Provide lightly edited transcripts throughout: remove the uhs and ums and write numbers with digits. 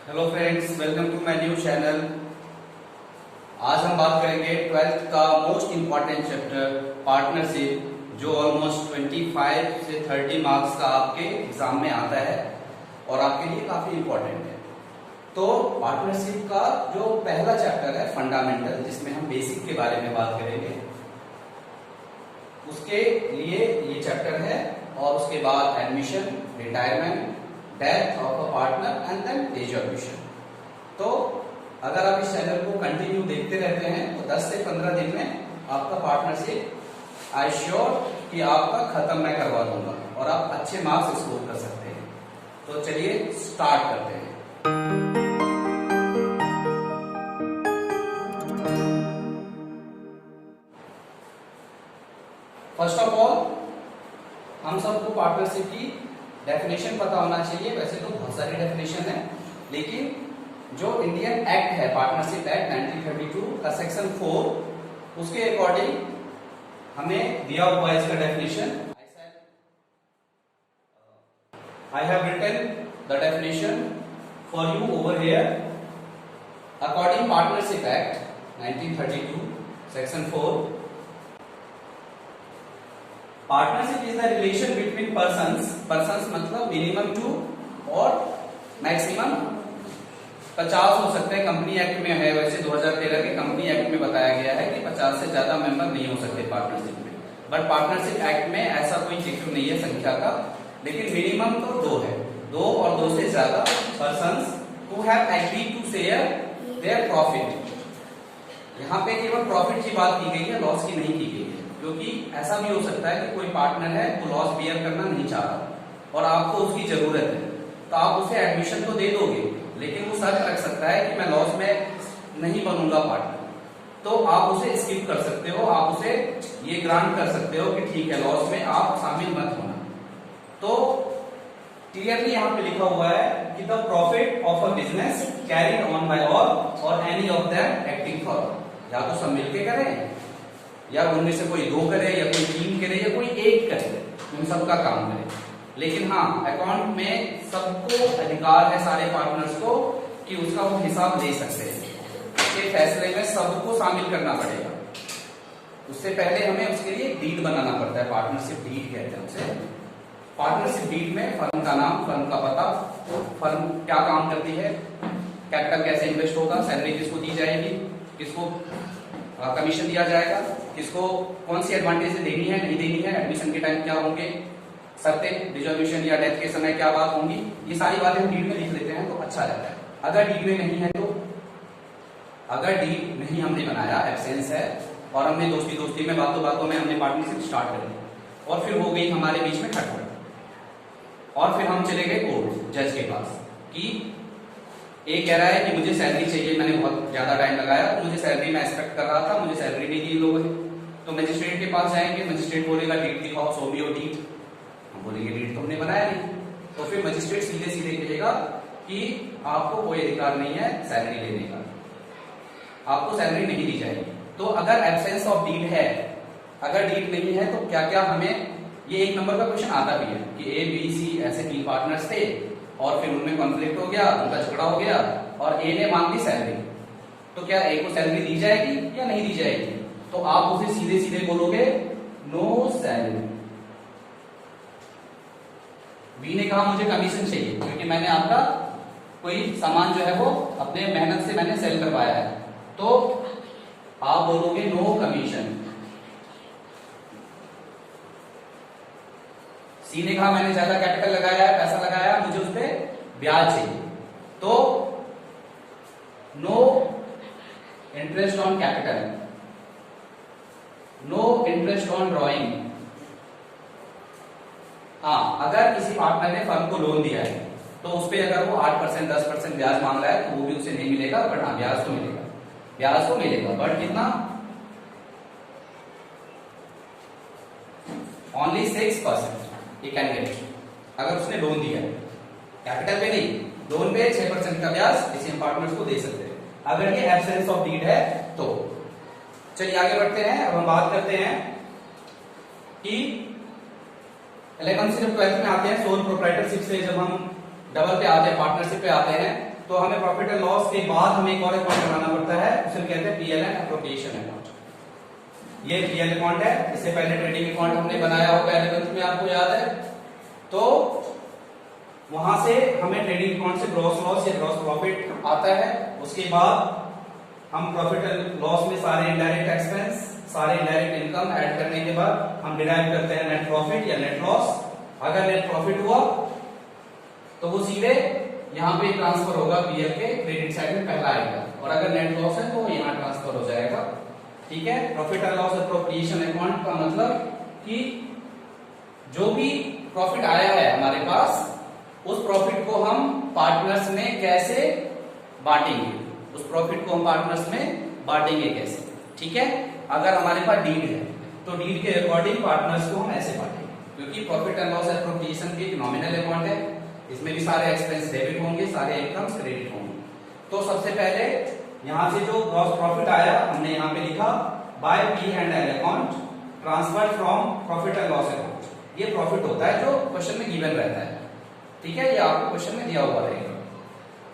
Hello friends, welcome to my new channel. आज हम बात करेंगे 12th का मोस्ट इम्पॉर्टेंट चैप्टर पार्टनरशिप, जो ऑलमोस्ट 25 से 30 मार्क्स का आपके एग्जाम में आता है और आपके लिए काफी इम्पोर्टेंट है। तो पार्टनरशिप का जो पहला चैप्टर है फंडामेंटल, जिसमें हम बेसिक के बारे में बात करेंगे, उसके लिए ये चैप्टर है। और उसके बाद admission, retirement, death of a partner and then age of admission. तो अगर आप इस चैनल को कंटिन्यू देखते रहते हैं तो 10 से 15 दिन में आपका पार्टनरशिप आई श्योर कि आपका खत्म मैं करवा दूंगा और आप अच्छे मार्क्स स्कोर कर सकते हैं। तो चलिए स्टार्ट करते हैं। फर्स्ट ऑफ ऑल, हम सबको पार्टनरशिप की डेफिनेशन पता होना चाहिए। वैसे तो बहुत सारी डेफिनेशन है, लेकिन जो इंडियन एक्ट है, पार्टनरशिप एक्ट 1932 का सेक्शन 4, उसके अकॉर्डिंग हमें दिया हुआ है इसका definition. I have written the definition for you over here. According partnership act 1932 section 4, partnership is the relation between persons मतलब मिनिमम 2 और मैक्सिमम 50 हो सकते हैं। कंपनी एक्ट में है, वैसे 2013 के कंपनी एक्ट में बताया गया है कि 50 से ज्यादा मेंबर नहीं हो सकते पार्टनरशिप में। बट पार्टनरशिप एक्ट में ऐसा कोई जिक्र नहीं है संख्या का, लेकिन मिनिमम तो 2 है। 2 और 2 से ज्यादा persons who have agreed to share their profit. यहाँ पे केवल प्रॉफिट की बात की गई है, लॉस की नहीं की गई है। क्योंकि ऐसा भी हो सकता है कि कोई पार्टनर है वो लॉस बियर करना नहीं चाह रहा और आपको उसकी जरूरत है, तो आप उसे एडमिशन तो दे दोगे, लेकिन वो शर्त रख सकता है कि मैं लॉस में नहीं बनूंगा पार्टनर। तो आप उसे स्किप कर सकते हो, आप उसे ये ग्रांट कर सकते हो कि ठीक है, लॉस में आप शामिल मत होना। तो क्लियरली यहाँ पे लिखा हुआ है कि the profit of a business carried on by all और any of them acting for, या तो सब मिलके करें या उनमें से कोई 2 करे या कोई 3 करे या कोई 1 करे, उन सबका काम करे। लेकिन हाँ, अकाउंट में सबको अधिकार है, सारे पार्टनर्स को, कि उसका वो हिसाब दे सकते हैं। उसके फैसले में सबको शामिल करना पड़ेगा। उससे पहले हमें उसके लिए डीड बनाना पड़ता है, पार्टनरशिप डीड कहते हैं उसे। पार्टनरशिप डीड में फर्म का नाम, फर्म का पता, फर्म क्या काम करती है, कैपिटल कैसे इन्वेस्ट होगा, सैलरी किसको दी जाएगी, किसको कमीशन दिया जाएगा, किसको कौन सी एडवांटेज देनी है नहीं देनी है, एडमिशन के टाइम क्या होंगे, शर्तें, रिजर्वेशन या डेथ के समय क्या बात होंगी, ये सारी बातें हम डीड में लिख लेते हैं तो अच्छा रहता है। अगर डीड में नहीं है तो, अगर डीड नहीं हमने बनाया, एब्सेंस है, और हमने दोस्ती में बातों में हमने पार्टनरशिप स्टार्ट कर दी और फिर हो गई हमारे बीच में खटपट, और फिर हम चले गए कोर्ट, जज के पास, कि एक कह रहा है कि मुझे सैलरी चाहिए, मैंने बहुत ज्यादा टाइम लगाया, तो मुझे सैलरी मैं एक्सपेक्ट कर रहा था, मुझे सैलरी नहीं दी लोगों ने। तो मजिस्ट्रेट के पास जाएंगे, मजिस्ट्रेट बोलेगा डीड दिखाओ, शो मी योर डीड। हम बोलेंगे डीड तो हमने बनाया नहीं। तो फिर मजिस्ट्रेट सीधे कहेगा कि आपको कोई अधिकार नहीं है सैलरी लेने का, आपको सैलरी नहीं दी जाएगी। तो अगर एब्सेंस ऑफ डीड है, अगर डीड नहीं है, तो क्या क्या हमें, ये 1 नंबर का क्वेश्चन आता भी है कि ए बी सी ऐसे 3 पार्टनर्स थे और फिर उनमें कॉन्फ्लिक्ट हो गया, उनका झगड़ा हो गया और ए ने मांग ली सैलरी, तो क्या ए को सैलरी दी जाएगी या नहीं दी जाएगी? तो आप उसे सीधे बोलोगे नो सैलरी। बी ने कहा मुझे कमीशन चाहिए क्योंकि मैंने आपका कोई सामान जो है वो अपने मेहनत से मैंने सेल करवाया है, तो आप बोलोगे नो कमीशन। सी ने कहा मैंने ज्यादा कैपिटल लगाया है, पैसा लगाया, मुझे उस पर ब्याज चाहिए, तो no interest on capital, no interest on drawing. हाँ, अगर किसी पार्टनर ने फर्म को लोन दिया है तो उस पर अगर वो 8% 10% ब्याज मांग रहा है तो वो भी उसे नहीं मिलेगा, बट हाँ ब्याज तो मिलेगा, ब्याज तो मिलेगा, बट कितना? ओनली 6% ये कैन गेट, अगर उसने लोन दिया है, कैपिटल पे नहीं, लोन पे 6% का ब्याज किसी हम पार्टनर्स को दे सकते हैं, अगर ये एब्सेंस ऑफ डीड है तो। चलिए आगे बढ़ते हैं। अब हम बात करते हैं कि 11th से जब 12th में आते हैं, सोल प्रोप्राइटरशिप से जब हम डबल पे आते हैं, पार्टनरशिप पे आते हैं, तो हमें प्रॉफिट एंड लॉस के बाद हमें एक और अकाउंट बनाना पड़ता है, उसे कहते हैं पीएल एंड एप्रोप्रिएशन अकाउंट। ये पीएल अकाउंट है, इससे पहले ट्रेडिंग अकाउंट हमने बनाया होगा 11th में, आपको याद है। तो वहां से हमें ट्रेडिंग अकाउंट से ग्रॉस लॉस या ग्रॉस प्रॉफिट आता है। उसके बाद हम प्रॉफिट एंड लॉस में सारे इनडायरेक्ट एक्सपेंस, सारे इनडायरेक्ट इनकम ऐड करने के बाद हम डिराइव करते हैं नेट प्रॉफिट या नेट लॉस। अगर नेट प्रॉफिट हुआ तो वो सीधे यहाँ पे ट्रांसफर होगा पीएल के क्रेडिट साइड में पहला आएगा, और अगर नेट लॉस है तो वो यहाँ ट्रांसफर हो जाएगा। ठीक है। Profit and loss appropriation account का मतलब कि जो भी प्रॉफिट आया है हमारे पास, उस प्रॉफिट को हम पार्टनर्स में कैसे बांटेंगे, उस प्रॉफिट को हम पार्टनर्स में बांटेंगे कैसे। ठीक है। अगर हमारे पास डीड है तो डीड के अकॉर्डिंग पार्टनर्स को हम ऐसे बांटेंगे, क्योंकि प्रॉफिट एंड लॉस एप्रोप्रिएशन की नॉमिनल अकाउंट है, इसमें भी सारे एक्सपेंस डेबिट होंगे, सारे इनकम्स क्रेडिट होंगे। तो सबसे पहले यहां से जो ग्रॉस प्रॉफिट आया हमने यहाँ पे लिखा by P and L account transfer from profit and loss account. ये प्रॉफिट होता है जो क्वेश्चन में गिवन रहता है। ठीक है, ये आपको क्वेश्चन में दिया हुआ रहेगा।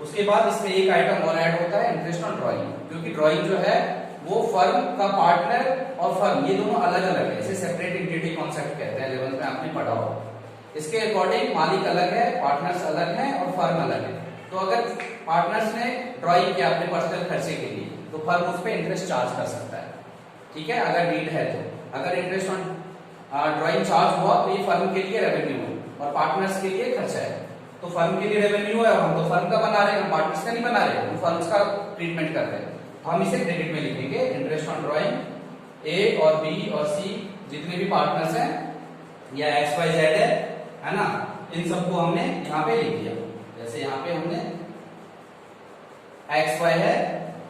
उसके बाद इसमें एक आइटम और ऐड होता है, इंटरेस्ट ऑन ड्राइंग, क्योंकि ड्राइंग जो है वो फर्म का पार्टनर और फर्म ये दोनों अलग अलग है, इसे सेपरेट एंटिटी कॉन्सेप्ट कहते हैं, 11th में आपने पढ़ा होगा। इसके अकॉर्डिंग मालिक अलग है, पार्टनर्स अलग हैं और फर्म अलग है। तो अगर पार्टनर्स ने ड्राइंग किया अपने पर्सनल खर्चे के लिए तो फर्म उस पर इंटरेस्ट चार्ज कर सकता है। ठीक है, अगर नीड है तो। अगर इंटरेस्ट ऑन ड्राइंग चार्ज हुआ तो ये फर्म के लिए रेवेन्यू है और पार्टनर्स के लिए खर्चा है। तो फर्म के लिए रेवेन्यू है और हम तो फर्म का बना रहे हैं, हम पार्टनर्स का नहीं बना रहे, हम फर्म्स का ट्रीटमेंट कर रहे हैं। हम इसे क्रेडिट में लिखेंगे, इंटरेस्ट ऑन ड्राइंग ए और बी और सी जितने भी पार्टनर्स हैं या एक्स वाई जेड है ना, इन सबको हमने यहाँ पे लिख दिया। जैसे यहाँ पे हमने एक्स वाई है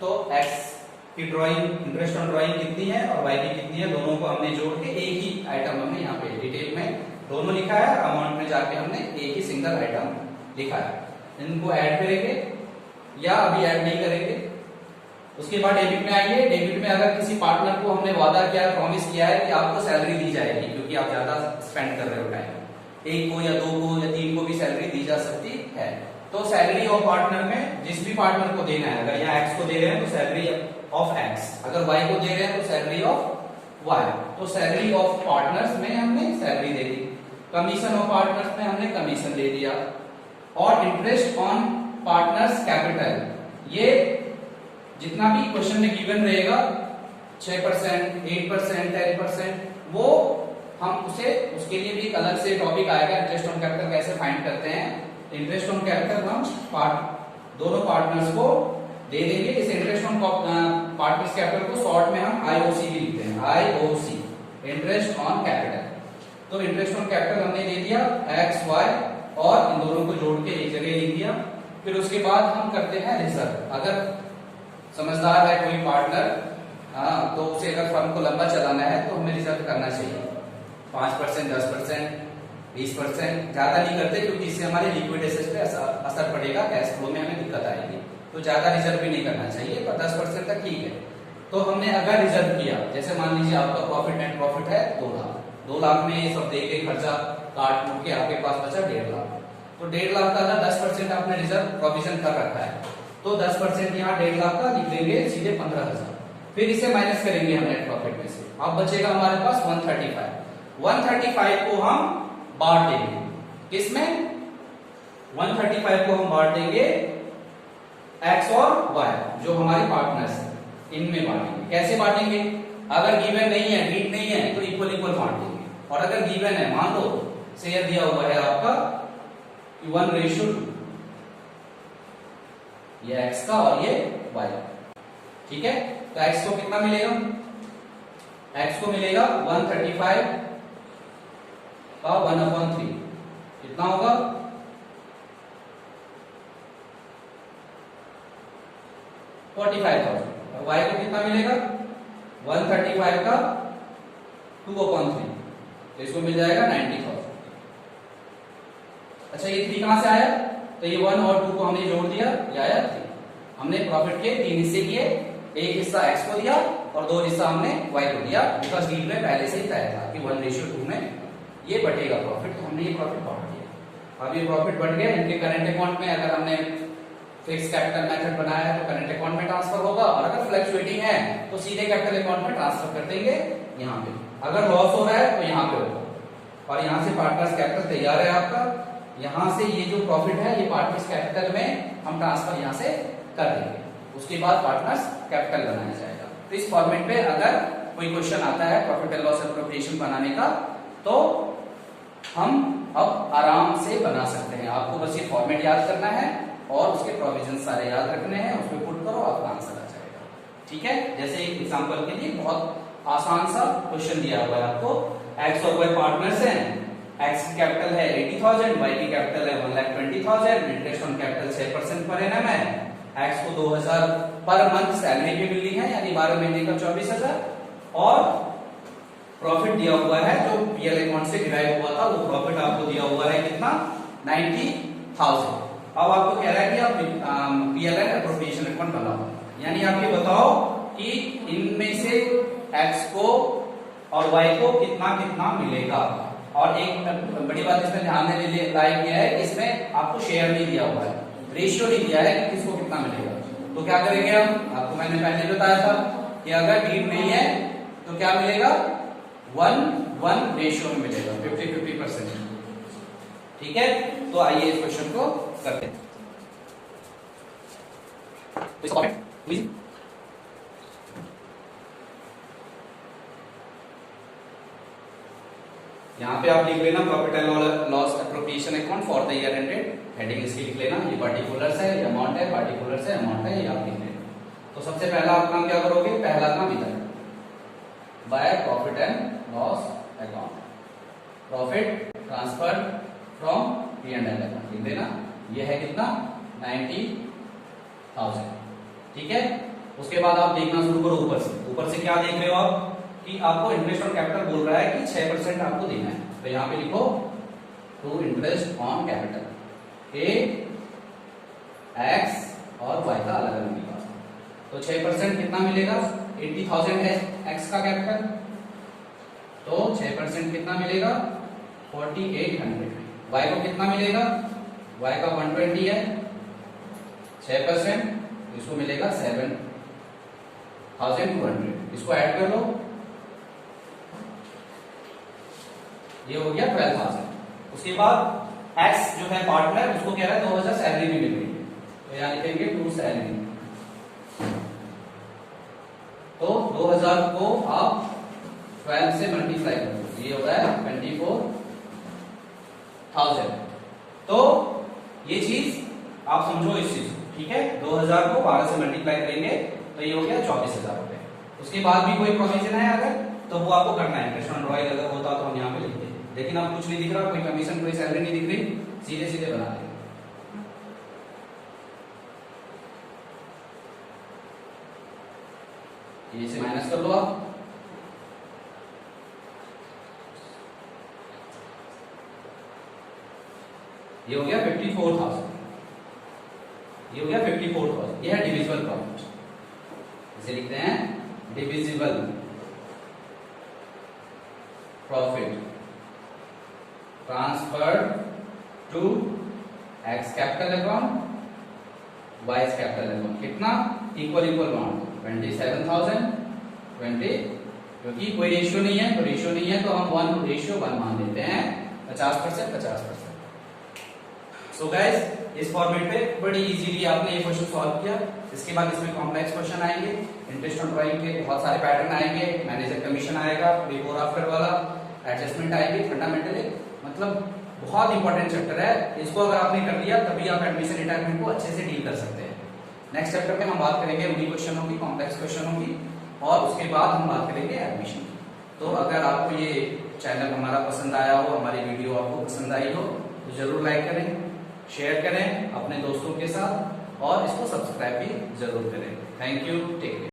तो एक्स की ड्राइंग, इंटरेस्ट ऑन ड्राइंग कितनी है और वाई की कितनी है, दोनों को हमने जोड़ के एक ही आइटम हमने यहाँ पे डिटेल में दोनों लिखा है, अमाउंट में जाके हमने एक ही सिंगल आइटम लिखा है। इनको ऐड करेंगे या अभी ऐड नहीं करेंगे। उसके बाद डेबिट में आएंगे। डेबिट में अगर किसी पार्टनर को हमने वादा किया है, प्रॉमिस किया है कि आपको सैलरी दी जाएगी क्योंकि आप ज्यादा स्पेंड कर रहे हो टाइम, एक को या दो को या तीन को भी सैलरी दी जा सकती है। तो सैलरी ऑफ पार्टनर में जिस भी पार्टनर को देना है, अगर यहाँ एक्स को दे रहे हैं तो सैलरी ऑफ एक्स, अगर वाई को दे रहे हैं तो सैलरी ऑफ वाई। तो सैलरी ऑफ पार्टनर्स में हमने salary they the, commission of partners में हमने कमीशन दे दिया, और इंटरेस्ट ऑन पार्टनर्स कैपिटल, ये जितना भी क्वेश्चन में गिवन रहेगा 6%, 8%, 10%, वो हम उसे उसके लिए भी एक अलग से टॉपिक आएगा, इंटरेस्ट ऑन कैपिटल कैसे फाइंड करते हैं। इंटरेस्ट ऑन कैपिटल हम दोनों पार्टनर्स को दे देंगे। इस इंटरेस्ट ऑन पार्टनर्स कैपिटल को शॉर्ट में हम आईओसी भी लिखते हैं, आईओसी, इंटरेस्ट ऑन कैपिटल। तो इंटरेस्ट ऑन कैपिटल हमने दे दिया एक्स वाई और इन दोनों को जोड़ के एक जगह लिख दिया। फिर उसके बाद हम करते हैं रिजर्व। अगर समझदार है कोई पार्टनर, तो उसे अगर फर्म को लंबा चलाना है तो हमें रिजर्व करना चाहिए 5%, 10%, 20%, ज्यादा नहीं करते क्योंकि इससे हमारे लिक्विड एसेट्स पे असर पड़ेगा, कैश फ्लो में हमें दिक्कत आएगी। तो ज्यादा रिजर्व भी नहीं करना चाहिए, पर 10% तक ठीक है। तो हमने अगर रिजर्व किया, जैसे मान लीजिए आपका प्रॉफिट नेट प्रॉफिट है 2 लाख, 2 लाख में ये सब दे के खर्चा काट कूट के आपके पास बचा 1.5 लाख, तो 1.5 लाख का 10% आपने रिजर्व प्रोविजन कर रखा है, तो 10% यहाँ 1.5 लाख का लिख देंगे सीधे 15,000। फिर इसे माइनस करेंगे हम नेट प्रॉफिट में से, अब बचेगा हमारे पास 135 को हम बांट देंगे। किसमें? 135 को हम बांट देंगे एक्स और वाई, जो हमारे पार्टनर्स हैं, इनमें बांटेंगे। कैसे बांटेंगे? अगर गिवन नहीं है, नीड नहीं है, तो इक्वल इक्वल बांट देंगे, और अगर गिवन है, मान लो शेयर दिया हुआ है आपका 1:2, ये एक्स का और ये वाई, ठीक है। तो एक्स को कितना मिलेगा? एक्स को मिलेगा 135 का 1/3, कितना होगा? 45,000। और वाई को कितना मिलेगा? 135 का 2/3, तो इसको मिल जाएगा 90,000। अच्छा, ये 3 कहां से आया? तो ये 1 और 2 को हमने जोड़ दिया, ये आया 3। हमने प्रॉफिट के 3 हिस्से किए, एक हिस्सा एक्स को दिया और 2 हिस्सा हमने वाई को दिया, बिकॉज डील में पहले से ही तय था कि 1:2 में ये बटेगा प्रॉफिट, तो हमने ये प्रॉफिट बांट दिया। अब ये प्रॉफिट बढ़ गया, इनके करंट अकाउंट में अगर हमने फिक्स कैपिटल मेथड बनाया है तो करंट अकाउंट में ट्रांसफर होगा, और अगर फ्लक्चुएटिंग है तो सीधे कैपिटल अकाउंट में ट्रांसफर कर देंगे यहाँ पे। अगर लॉस हो रहा है तो यहाँ पे होगा, और यहाँ से पार्टनर्स कैपिटल तैयार है आपका, यहाँ से ये जो प्रॉफिट है ये पार्टनर्स कैपिटल में हम ट्रांसफर यहाँ से कर देंगे, उसके बाद पार्टनर्स कैपिटल बनाया जाएगा। तो इस फॉर्मेट पे अगर कोई क्वेश्चन आता है प्रॉफिट एंड लॉस एप्रोप्रिएशन बनाने का तो हम अब आराम से बना सकते हैं। आपको बस ये फॉर्मेट याद करना है और उसके प्रोविजन सारे याद रखने हैं, उसमें पुट करो आपका आंसर आ जाएगा। ठीक है, जैसे एक एग्जांपल के लिए बहुत आसान सा क्वेश्चन दिया हुआ है आपको, एक्स और वाई पार्टनर्स हैं, एक्स की कैपिटल है 80,000, वाई की कैपिटल है 1,20,000, interest on capital 6% per annum है, एक्स को 2,000 पर मंथ सैलरी भी मिलनी है यानी 12 महीने का 24,000, और प्रॉफिट दिया हुआ है जो पीएल अकाउंट से डिराइव हुआ था, वो प्रॉफिट आपको दिया हुआ है कितना 90,000। अब आपको कह रहा है कि आप पीएल एंड एप्रोप्रिएशन अकाउंट बनाओ, यानी आप ये बताओ कि इनमें से एक्स को और वाई को कितना कितना मिलेगा। और एक बड़ी बात इसमें ध्यान देने लायक यह है कि इसमें आपको शेयर नहीं दिया हुआ है, रेशियो नहीं दिया है कि किसको कितना मिलेगा। तो क्या करेंगे हम, आपको मैंने पहले बताया था कि अगर डीड नहीं है तो क्या मिलेगा 1:1 रेशियो में मिलेगा, 50-50%। ठीक है, तो आइए इस क्वेश्चन को करते हैं। यहाँ पे आप लिख लेना profit and loss appropriation account for the year ended, heading इसकी लिख लेना, ये पार्टिकुलर्स है, ये अमाउंट है, पार्टिकुलर्स है, अमाउंट है, ये आप लिख लेना। तो सबसे पहला आप काम क्या करोगे, पहला काम इधर by profit and loss account, profit transfer from P and L account लिख देना, ये है कितना 90,000। ठीक है, उसके बाद आप देखना शुरू करो ऊपर से क्या देख रहे हो आप कि आपको इंटरेस्ट ऑन कैपिटल बोल रहा है कि 6% आपको देना है, तो यहाँ पे लिखो to interest on capital A X और वाई का अलग अलग निकाल। तो 6% कितना मिलेगा, 80,000 है एक्स का कैपिटल, तो 6% कितना मिलेगा 4,800। वाई को कितना मिलेगा, वाई का 120 है, 6% इसको मिलेगा 7,200, इसको ऐड कर लो, ये हो गया 12,000। उसके बाद एक्स जो है पार्टनर उसको कह रहा है 2,000 सैलरी भी मिल रही है, तो यहाँ लिखेंगे टू सैलरी। तो 2,000 को आप 12 से मल्टीप्लाई कर दो, ये हो रहा है 24,000। तो ये चीज आप समझो इस चीज को, ठीक है, 2,000 को 12 से मल्टीप्लाई करेंगे तो ये हो गया 24,000 रुपए। उसके बाद भी कोई प्रोविजन है अगर तो वो आपको करना है, इंटरेस्ट ऑन रॉयल अगर होता तो हम यहाँ पे लिखते, लेकिन अब कुछ नहीं दिख रहा, कोई कमीशन कोई सैलरी नहीं दिख रही, सीधे सीधे बना देंगे। ये से माइनस कर लो आप, ये हो गया 54,000, ये हो गया 54,000, ये है डिविजिबल प्रॉफिट, इसे लिखते हैं divisible profit transferred to X capital account Y capital account, कितना इक्वल अमाउंट 27,020, क्योंकि कोई रेशियो नहीं है तो रेशियो नहीं है तो हम 1:1 मान देते हैं, 50%। सो गाइस इस फॉर्मेट पे बड़ी इजीली आपने ये क्वेश्चन सॉल्व किया। इसके बाद इसमें कॉम्प्लेक्स क्वेश्चन आएंगे, इंटरेस्ट ऑन ड्राइंग के बहुत सारे पैटर्न आएंगे, मैनेजर कमीशन आएगा, बिफोर आफ्टर वाला, एडजस्टमेंट आएगी, फंडामेंटल, मतलब बहुत इंपॉर्टेंट चैप्टर है। इसको अगर आपने कर लिया तभी आप एडमिशन रिटायरमेंट को अच्छे से डील कर सकते हैं। नेक्स्ट चैप्टर में हम बात करेंगे उन्हीं क्वेश्चनों की, कॉम्प्लेक्स क्वेश्चनों की, और उसके बाद हम बात करेंगे एडमिशन की। तो अगर आपको ये चैनल हमारा पसंद आया हो, हमारी वीडियो आपको पसंद आई हो तो जरूर लाइक करें, शेयर करें अपने दोस्तों के साथ, और इसको सब्सक्राइब भी जरूर करें। Thank you, take care.